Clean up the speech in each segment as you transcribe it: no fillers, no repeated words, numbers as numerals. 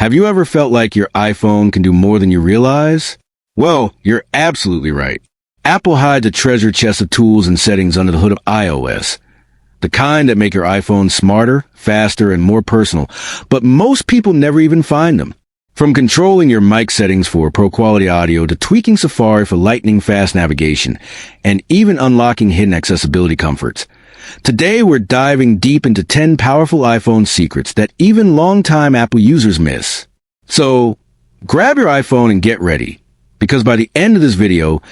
Have you ever felt like your iPhone can do more than you realize? Well, you're absolutely right. Apple hides a treasure chest of tools and settings under the hood of iOS. The kind that make your iPhone smarter, faster, and more personal. But most people never even find them. From controlling your mic settings for pro-quality audio to tweaking Safari for lightning-fast navigation, and even unlocking hidden accessibility comforts. Today, we're diving deep into 10 powerful iPhone secrets that even longtime Apple users miss. So, grab your iPhone and get ready, because by the end of this video,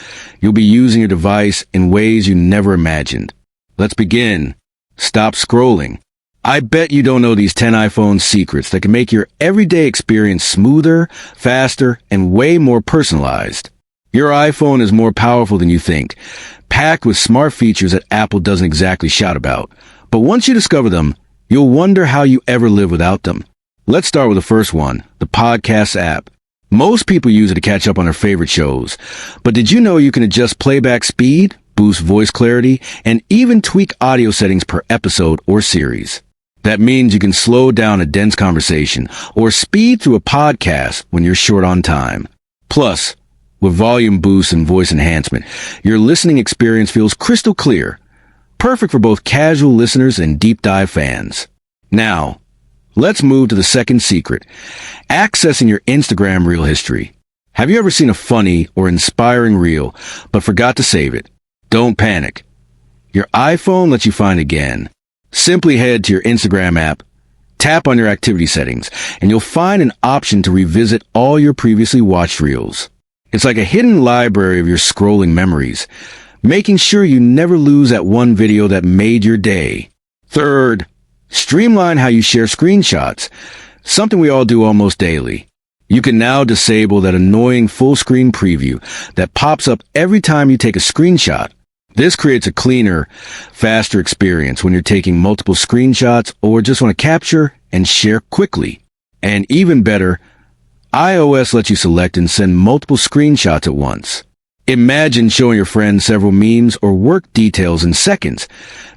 you'll be using your device in ways you never imagined. Let's begin. Stop scrolling. I bet you don't know these 10 iPhone secrets that can make your everyday experience smoother, faster, and way more personalized. Your iPhone is more powerful than you think, packed with smart features that Apple doesn't exactly shout about. But once you discover them, you'll wonder how you ever live without them. Let's start with the first one, the Podcasts app. Most people use it to catch up on their favorite shows. But did you know you can adjust playback speed, boost voice clarity, and even tweak audio settings per episode or series? That means you can slow down a dense conversation or speed through a podcast when you're short on time. Plus, with volume boost and voice enhancement, your listening experience feels crystal clear, perfect for both casual listeners and deep dive fans. Now, let's move to the second secret, accessing your Instagram reel history. Have you ever seen a funny or inspiring reel, but forgot to save it? Don't panic. Your iPhone lets you find it again. Simply head to your Instagram app, tap on your activity settings, and you'll find an option to revisit all your previously watched reels. It's like a hidden library of your scrolling memories, making sure you never lose that one video that made your day. Third, streamline how you share screenshots, something we all do almost daily. You can now disable that annoying full-screen preview that pops up every time you take a screenshot. This creates a cleaner, faster experience when you're taking multiple screenshots or just want to capture and share quickly. And even better, iOS lets you select and send multiple screenshots at once. Imagine showing your friends several memes or work details in seconds.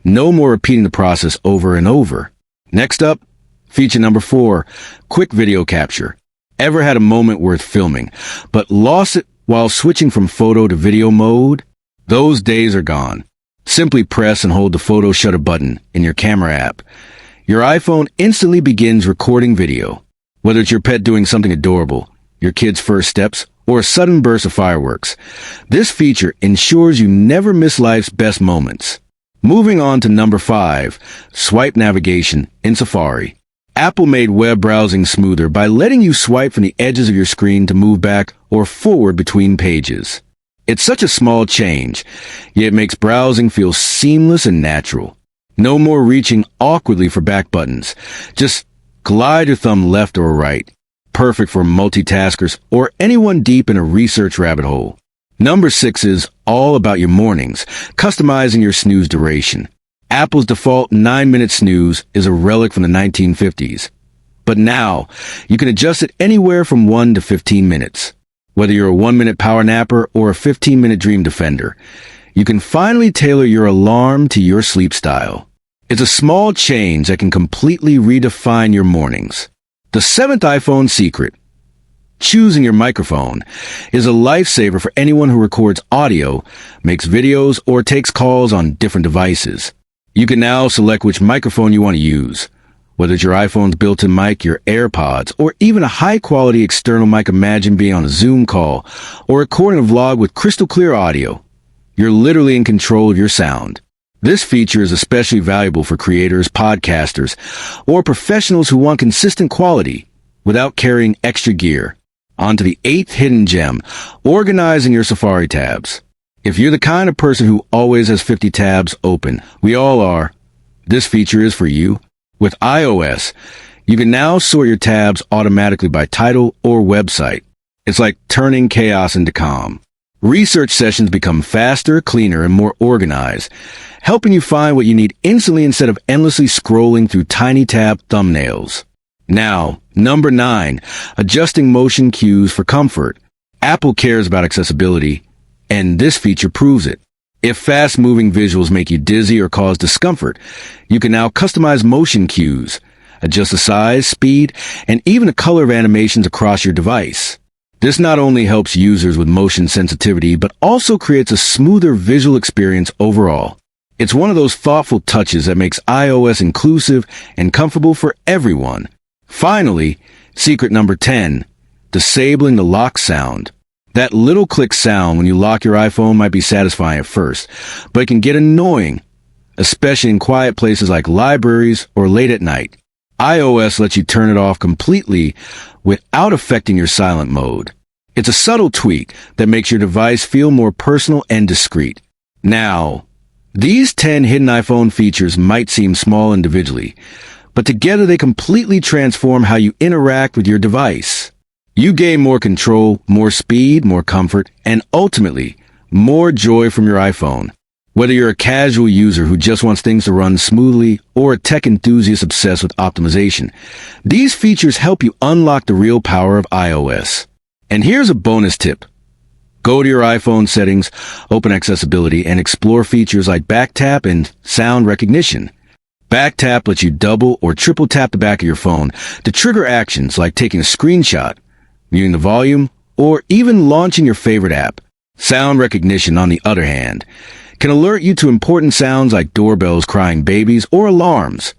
No more repeating the process over and over. Next up, feature number 4, quick video capture. Ever had a moment worth filming, but lost it while switching from photo to video mode? Those days are gone. Simply press and hold the photo shutter button in your camera app. Your iPhone instantly begins recording video. Whether it's your pet doing something adorable, your kid's first steps, or a sudden burst of fireworks, this feature ensures you never miss life's best moments. Moving on to number 5, swipe navigation in Safari. Apple made web browsing smoother by letting you swipe from the edges of your screen to move back or forward between pages. It's such a small change, yet it makes browsing feel seamless and natural. No more reaching awkwardly for back buttons. Just glide your thumb left or right. Perfect for multitaskers or anyone deep in a research rabbit hole. Number 6 is all about your mornings, customizing your snooze duration. Apple's default 9-minute snooze is a relic from the 1950s. But now, you can adjust it anywhere from 1 to 15 minutes. Whether you're a 1-minute power napper or a 15-minute dream defender, you can finally tailor your alarm to your sleep style. It's a small change that can completely redefine your mornings. The 7th iPhone secret, choosing your microphone, is a lifesaver for anyone who records audio, makes videos, or takes calls on different devices. You can now select which microphone you want to use. Whether it's your iPhone's built-in mic, your AirPods, or even a high-quality external mic. Imagine being on a Zoom call or recording a vlog with crystal clear audio. You're literally in control of your sound. This feature is especially valuable for creators, podcasters, or professionals who want consistent quality without carrying extra gear. On to the 8th hidden gem, organizing your Safari tabs. If you're the kind of person who always has 50 tabs open, we all are, this feature is for you. With iOS, you can now sort your tabs automatically by title or website. It's like turning chaos into calm. Research sessions become faster, cleaner, and more organized, helping you find what you need instantly instead of endlessly scrolling through tiny tab thumbnails. Now, number 9, adjusting motion cues for comfort. Apple cares about accessibility, and this feature proves it. If fast-moving visuals make you dizzy or cause discomfort, you can now customize motion cues, adjust the size, speed, and even the color of animations across your device. This not only helps users with motion sensitivity, but also creates a smoother visual experience overall. It's one of those thoughtful touches that makes iOS inclusive and comfortable for everyone. Finally, secret number 10, disabling the lock sound. That little click sound when you lock your iPhone might be satisfying at first, but it can get annoying, especially in quiet places like libraries or late at night. iOS lets you turn it off completely without affecting your silent mode. It's a subtle tweak that makes your device feel more personal and discreet. Now, these 10 hidden iPhone features might seem small individually, but together they completely transform how you interact with your device. You gain more control, more speed, more comfort, and ultimately, more joy from your iPhone. Whether you're a casual user who just wants things to run smoothly or a tech enthusiast obsessed with optimization, these features help you unlock the real power of iOS. And here's a bonus tip. Go to your iPhone settings, open accessibility, and explore features like back tap and sound recognition. Back tap lets you double or triple tap the back of your phone to trigger actions like taking a screenshot, muting the volume, or even launching your favorite app. Sound recognition, on the other hand, can alert you to important sounds like doorbells, crying babies, or alarms,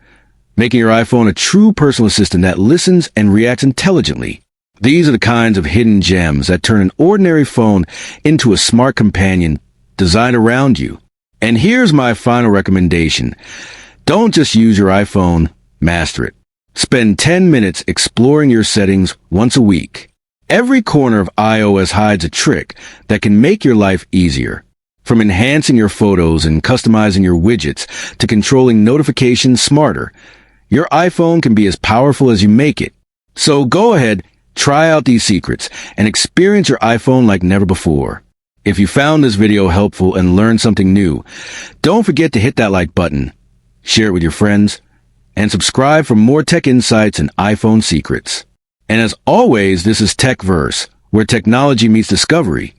making your iPhone a true personal assistant that listens and reacts intelligently. These are the kinds of hidden gems that turn an ordinary phone into a smart companion designed around you. And here's my final recommendation. Don't just use your iPhone, master it. Spend 10 minutes exploring your settings once a week. Every corner of iOS hides a trick that can make your life easier. From enhancing your photos and customizing your widgets to controlling notifications smarter, your iPhone can be as powerful as you make it. So go ahead, try out these secrets and experience your iPhone like never before. If you found this video helpful and learned something new, don't forget to hit that like button, share it with your friends, and subscribe for more tech insights and iPhone secrets. And as always, this is TechVerse, where technology meets discovery.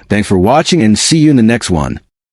Thanks for watching and see you in the next one.